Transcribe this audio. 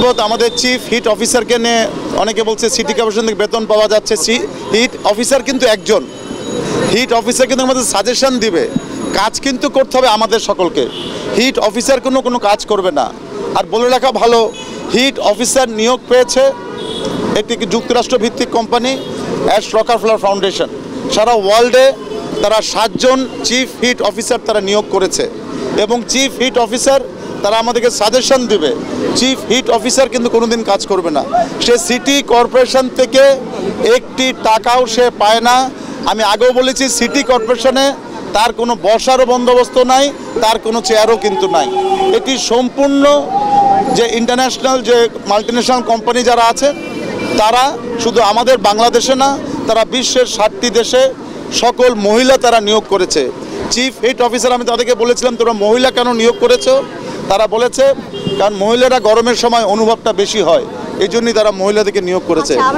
যাবৎ আমাদের chief heat অফিসারকে নিয়ে অনেকে বলছে সিটি কর্পোরেশন থেকে বেতন পাওয়া যাচ্ছে। হিট অফিসার কিন্তু একজন, হিট অফিসার কিন্তু আমাদের সাজেশন দিবে, কাজ কিন্তু করতে হবে আমাদের সকলকে। হিট অফিসার কোনো কাজ করবে না। আর বলে রাখা ভালো, হিট অফিসার নিয়োগ পেয়েছে একটি যুক্তরাষ্ট্র ভিত্তিক কোম্পানি অ্যাশ রকারফেলার ফাউন্ডেশন। সারা ওয়ার্ল্ডে তারা 7 জন চিফ হিট অফিসার তারা নিয়োগ করেছে এবং চিফ হিট অফিসার তারা আমাদেরকে সাজেশন দিবে। চিফ হিট অফিসার কিন্তু কোনোদিন কাজ করবে না, সে সিটি কর্পোরেশন থেকে একটি টাকাও সে পায় না। আমি আগেও বলেছি সিটি কর্পোরেশনে তার কোনো বসারও বন্দোবস্ত নাই, তার কোনো চেয়ারও কিন্তু নাই। এটি সম্পূর্ণ যে ইন্টারন্যাশনাল যে মাল্টিন্যাশনাল কোম্পানি যারা আছে তারা শুধু আমাদের বাংলাদেশে না, তারা বিশ্বের 60টি দেশে সকল মহিলা তারা নিয়োগ করেছে। চিফ হিট অফিসার আমি তাদেরকে বলেছিলাম তোমরা মহিলা কেন নিয়োগ করেছো, তারা বলেছে কারণ মহিলারা গরমের সময় অনুভবটা বেশি হয়, এই জন্যই তারা মহিলাদেরকে নিয়োগ করেছে।